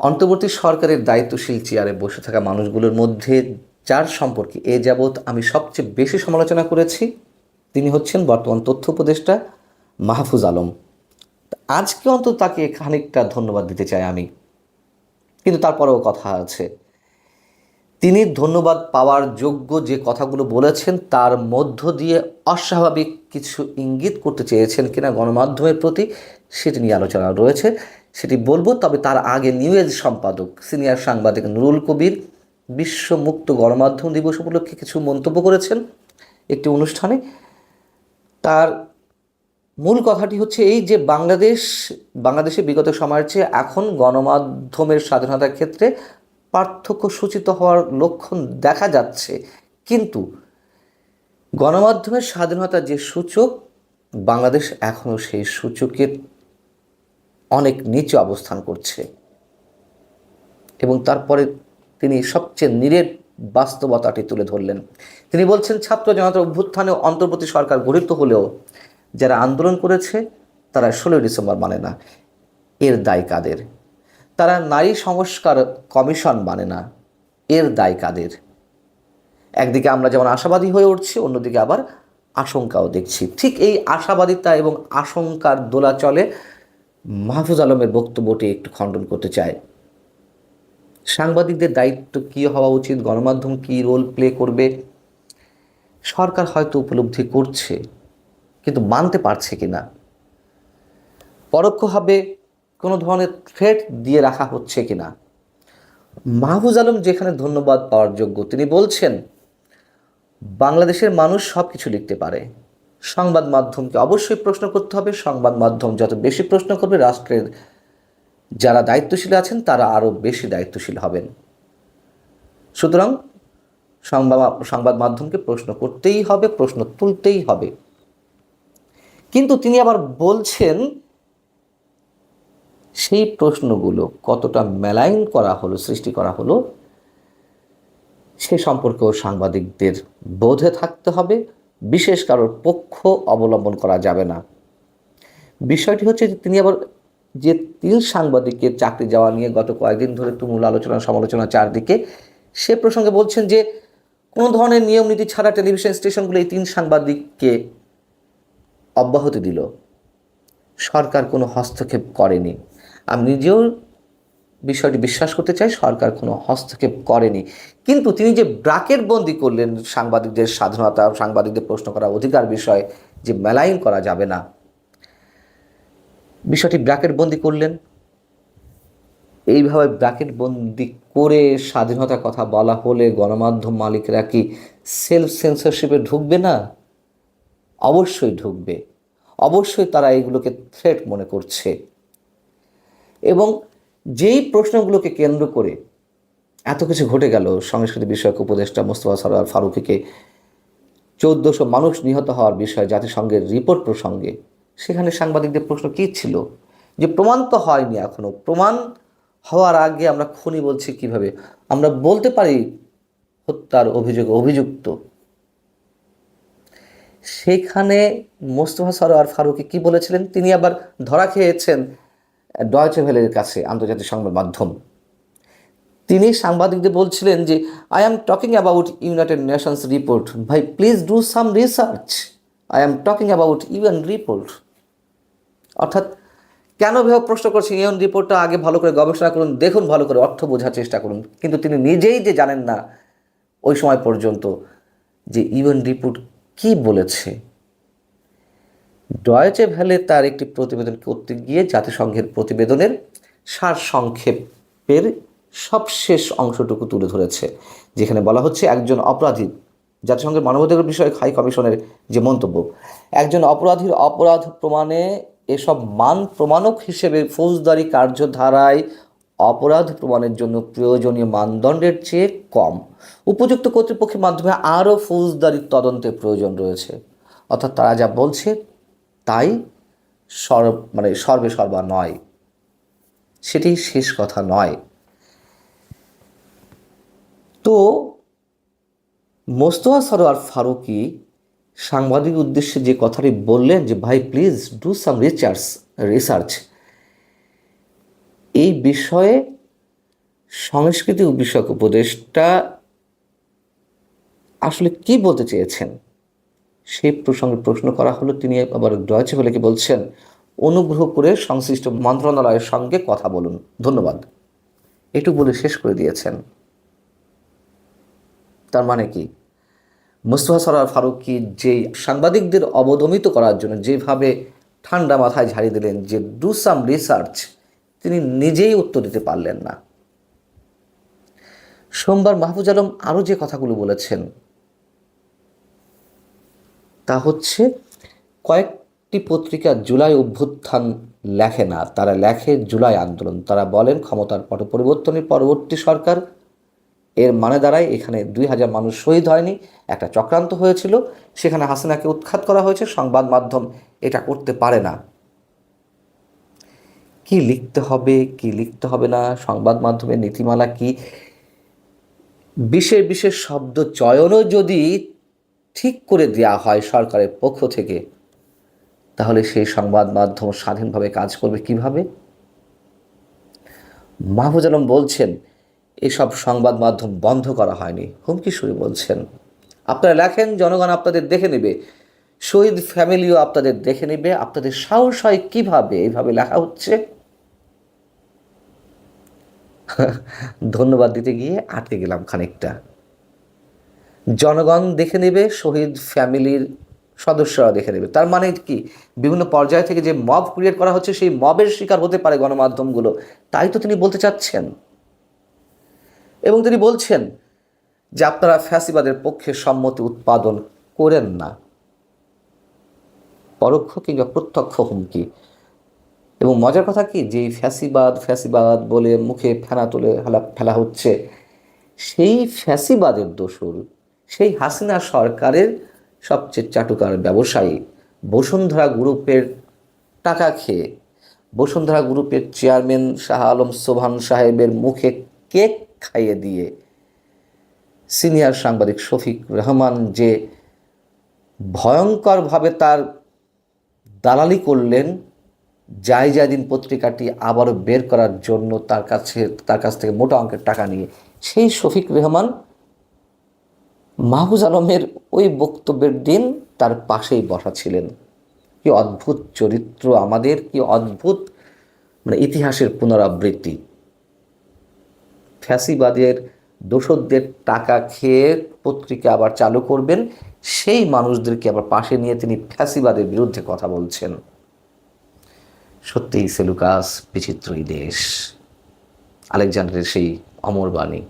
অন্তর্বর্তী সরকারের দায়িত্বশীল চেয়ারে বসে থাকা মানুষগুলোর মধ্যে যার সম্পর্কে এ যাবৎ আমি সবচেয়ে বেশি সমালোচনা করেছি তিনি হচ্ছেন বর্তমান তথ্য উপদেষ্টা মাহফুজ আলম। আজকে অন্তত তাকে খানিকটা ধন্যবাদ দিতে চাই আমি, কিন্তু তারপরেও কথা আছে। তিনি ধন্যবাদ পাওয়ার যোগ্য যে কথাগুলো বলেছেন তার মধ্য দিয়ে অস্বাভাবিক কিছু ইঙ্গিত করতে চেয়েছেন কিনা গণমাধ্যমের প্রতি, সেটি নিয়ে আলোচনা রয়েছে, সেটি বলবো। তবে তার আগে নিউ এজ সম্পাদক সিনিয়র সাংবাদিক নুরুল কবির বিশ্ব মুক্ত গণমাধ্যম দিবস উপলক্ষে কিছু মন্তব্য করেছেন একটি অনুষ্ঠানে। তার মূল কথাটি হচ্ছে এই যে বাংলাদেশে বিগত সময়ের চেয়ে এখন গণমাধ্যমের স্বাধীনতার ক্ষেত্রে পার্থক্য সূচিত হওয়ার লক্ষণ দেখা যাচ্ছে, কিন্তু গণমাধ্যমের স্বাধীনতার যে সূচক, বাংলাদেশ এখনও সেই সূচকের অনেক নিচে অবস্থান করছে। এবং তারপরে তিনি সবচেয়ে নিরেট বাস্তবতাটি তুলে ধরলেন। তিনি বলছেন, ছাত্র জনতার অভ্যুত্থানে অন্তর্বর্তী সরকার গঠিত হলেও যারা আন্দোলন করেছে তারা 16ই ডিসেম্বর মানে না, এর দায় কাদের? তারা নারী সংস্কার কমিশন মানে না, এর দায় কাদের? একদিকে আমরা যেমন আশাবাদী হয়ে উঠছি, অন্যদিকে আবার আশঙ্কাও দেখছি। ঠিক এই আশাবাদিতা এবং আশঙ্কার দোলাচলে মাহফুজ আলমের বক্তব্যটি একটু খণ্ডন করতে চায়। সাংবাদিকদের দায়িত্ব কী হওয়া উচিত, গণমাধ্যম কী রোল প্লে করবে, সরকার হয়তো উপলব্ধি করছে, কিন্তু মানতে পারছে কি না, পরোক্ষভাবে কোনো ধরনের থ্রেট দিয়ে রাখা হচ্ছে কিনা। মাহফুজ আলম যেখানে ধন্যবাদ পাওয়ার যোগ্য, তিনি বলছেন বাংলাদেশের মানুষ সব কিছু লিখতে পারে, সংবাদ মাধ্যমকে অবশ্যই প্রশ্ন করতে হবে। সংবাদ মাধ্যম যত বেশি প্রশ্ন করবে, রাষ্ট্রের যারা দায়িত্বশীল আছেন তারা আরও বেশি দায়িত্বশীল হবেন। সুতরাং সংবাদ মাধ্যমকে প্রশ্ন করতেই হবে, প্রশ্ন তুলতেই হবে। কিন্তু তিনি আবার বলছেন সেই প্রশ্নগুলো কতটা মেলাইন করা হলো, সৃষ্টি করা হলো, সে সম্পর্কেও সাংবাদিকদের বোধে থাকতে হবে, বিশেষ কারোর পক্ষ অবলম্বন করা যাবে না। বিষয়টি হচ্ছে যে তিনি আবার যে 3 সাংবাদিকের চাকরি যাওয়া নিয়ে গত কয়েকদিন ধরে তুমুল আলোচনা সমালোচনা চারদিকে, সে প্রসঙ্গে বলছেন যে কোনো ধরনের নিয়ম নীতি ছাড়া টেলিভিশন স্টেশনগুলো এই 3 সাংবাদিককে অব্যাহতি দিল, সরকার কোনো হস্তক্ষেপ করেনি। আমি নিজেও বিষয়টি বিশ্বাস করতে চাই, সরকার কোনো হস্তক্ষেপ করেনি। কিন্তু তিনি যে ব্র্যাকেট বন্দি করলেন সাংবাদিকদের স্বাধীনতা, সাংবাদিকদের প্রশ্ন করার অধিকার বিষয়ে যে মেলাইন করা যাবে না, বিষয়টি ব্র্যাকেট বন্দি করলেন। এইভাবে ব্র্যাকেট বন্দি করে স্বাধীনতার কথা বলা হলে গণমাধ্যম মালিকরা কি সেলফ সেন্সরশিপে ঢুকবে না? অবশ্যই ঢুকবে, অবশ্যই তারা এগুলোকে থ্রেট মনে করছে। এবং যেই প্রশ্নগুলোকে কেন্দ্র করে এত কিছু ঘটে গেল, সংস্কৃতি বিষয়ক উপদেষ্টা মোস্তফা সরোয়ার ফারুকীকে 1400 মানুষ নিহত হওয়ার বিষয়ে জাতিসংঘের রিপোর্ট প্রসঙ্গে, সেখানে সাংবাদিকদের প্রশ্ন কী ছিল যে প্রমাণ তো হয়নি এখনও, প্রমাণ হওয়ার আগে আমরা খুনি বলছি কিভাবে? আমরা বলতে পারি হত্যার অভিযুক্ত। সেখানে মোস্তফা সরোয়ার ফারুকী কি বলেছিলেন? তিনি আবার ধরা খেয়েছেন ডয়েচে ভেলের কাছে, আন্তর্জাতিক সংবাদ মাধ্যম। তিনি সাংবাদিকদের বলছিলেন যে I am talking about United Nations report, ভাই please do some research, I am talking about UN report. অর্থাৎ কেন ভেবে প্রশ্ন করছেন ইউএন রিপোর্টটা আগে ভালো করে গবেষণা করুন, দেখুন, ভালো করে অর্থ বোঝার চেষ্টা করুন। কিন্তু তিনি নিজেই যে জানেন না ওই সময় পর্যন্ত যে ইউএন রিপোর্ট কি বলেছে। ডয়েচে ভেলে তার একটি প্রতিবেদন করতে গিয়ে জাতিসংঘের প্রতিবেদনের সারসংক্ষেপের সবশেষ অংশটুকু তুলে ধরেছে, যেখানে বলা হচ্ছে একজন অপরাধী, জাতিসংঘের মানবাধিকার বিষয়ক হাই কমিশনের যে মন্তব্য, একজন অপরাধীর অপরাধ প্রমাণে এসব মান প্রমাণক হিসেবে ফৌজদারি কার্যধারায় অপরাধ প্রমাণের জন্য প্রয়োজনীয় মানদণ্ডের চেয়ে কম, উপযুক্ত কর্তৃপক্ষের মাধ্যমে আরও ফৌজদারি তদন্তের প্রয়োজন রয়েছে। অর্থাৎ তারা যা বলছে তাই সর্বে সর্বা নয়, সেটি শেষ কথা নয়। তো মোস্তফা সরোয়ার ফারুকী সাংবাদিক উদ্দেশ্যে যে কথাটি বললেন যে ভাই প্লিজ ডু সাম রিসার্চ, এই বিষয়ে সংস্কৃতি বিষয়ক উপদেষ্টা আসলে কি বলতে চেয়েছেন সেই প্রসঙ্গে প্রশ্ন করা হলো। তিনি আবার ডয়েচে ভেলেকে বলছেন, অনুগ্রহ করে সংশ্লিষ্ট মন্ত্রণালয়ের সঙ্গে কথা বলুন, ধন্যবাদ, এটুকু বলে শেষ করে দিয়েছেন। তার মানে কি, মোস্তফা সরোয়ার ফারুকী যেই সাংবাদিকদের অবদমিত করার জন্য যেভাবে ঠান্ডা মাথায় ঝাড়িয়ে দিলেন যে ডু সাম রিসার্চ, তিনি নিজেই উত্তর দিতে পারলেন না। সোমবার মাহফুজ আলম আরও যে কথাগুলো বলেছেন তা হচ্ছে, কয়েকটি পত্রিকা জুলাই অভ্যুত্থান লেখে না, তারা লেখে জুলাই আন্দোলন। তারা বলেন ক্ষমতার পট পরিবর্তনের পরবর্তী সরকার, এর মানে দাঁড়ায় এখানে 2000 মানুষ শহীদ হয়নি, একটা চক্রান্ত হয়েছিল, সেখানে হাসিনাকে উৎখাত করা হয়েছে, সংবাদ মাধ্যম এটা করতে পারে না। কি লিখতে হবে কি লিখতে হবে না, সংবাদ মাধ্যমের নীতিমালা কি, বিশেষ বিশেষ শব্দ চয়নও যদি ঠিক করে দেওয়া হয় সরকারের পক্ষ থেকে, তাহলে সেই সংবাদ মাধ্যম স্বাধীনভাবে কাজ করবে কিভাবে? মাহফুজ আলম বলছেন এসব সংবাদ মাধ্যম বন্ধ করা হয়নি, হুমকি সুরে বলছেন আপনারা লেখেন, জনগণ আপনাদের দেখে নেবে, শহীদ ফ্যামিলিও আপনাদের দেখে নেবে, আপনাদের সাহস হয় কিভাবে এইভাবে লেখা হচ্ছে। ধন্যবাদ দিতে গিয়ে আটকে গেলাম খানিকটা। জনগণ দেখে নেবে, শহীদ ফ্যামিলির সদস্যরা দেখে নেবে, তার মানে কি বিভিন্ন পর্যায় থেকে যে মব ক্রিয়েট করা হচ্ছে সেই মবের শিকার হতে পারে গণমাধ্যমগুলো, তাই তো তিনি বলতে চাচ্ছেন। এবং তিনি বলছেন যে আপনারা ফ্যাসিবাদের পক্ষে সম্মতি উৎপাদন করেন না, পরোক্ষ কিংবা প্রত্যক্ষ হুমকি। এবং মজার কথা কি, যে ফ্যাসিবাদ ফ্যাসিবাদ বলে মুখে ফেনা তুলে ফেলা হচ্ছে, সেই ফ্যাসিবাদের দোসর, সেই হাসিনা সরকারের সবচেয়ে চাটুকার ব্যবসায়ী বসুন্ধরা গ্রুপের টাকা খেয়ে, বসুন্ধরা গ্রুপের চেয়ারম্যান শাহ আলম সোবহান সাহেবের মুখে কেক খাইয়ে দিয়ে সিনিয়র সাংবাদিক শফিক রহমান যে ভয়ঙ্করভাবে তার দালালি করলেন জায়জাদিন পত্রিকাটি আবারও বের করার জন্য তার কাছ থেকে মোটা অঙ্কের টাকা নিয়ে, সেই শফিক রহমান মাহফুজ আলমের ওই বক্তব্যের দিন তার পাশেই বসা ছিলেন। কি অদ্ভুত চরিত্র আমাদের, কি অদ্ভুত ইতিহাসের পুনরাবৃত্তি। ফ্যাসিবাদের দোসরদের টাকা খেয়ে পত্রিকা আবার চালু করবেন, সেই মানুষদেরকে আবার পাশে নিয়ে তিনি ফ্যাসিবাদের বিরুদ্ধে কথা বলছেন। সত্যিই সেলুকাস বিচিত্রই দেশ, আলেকজান্ডারের সেই অমর বাণী।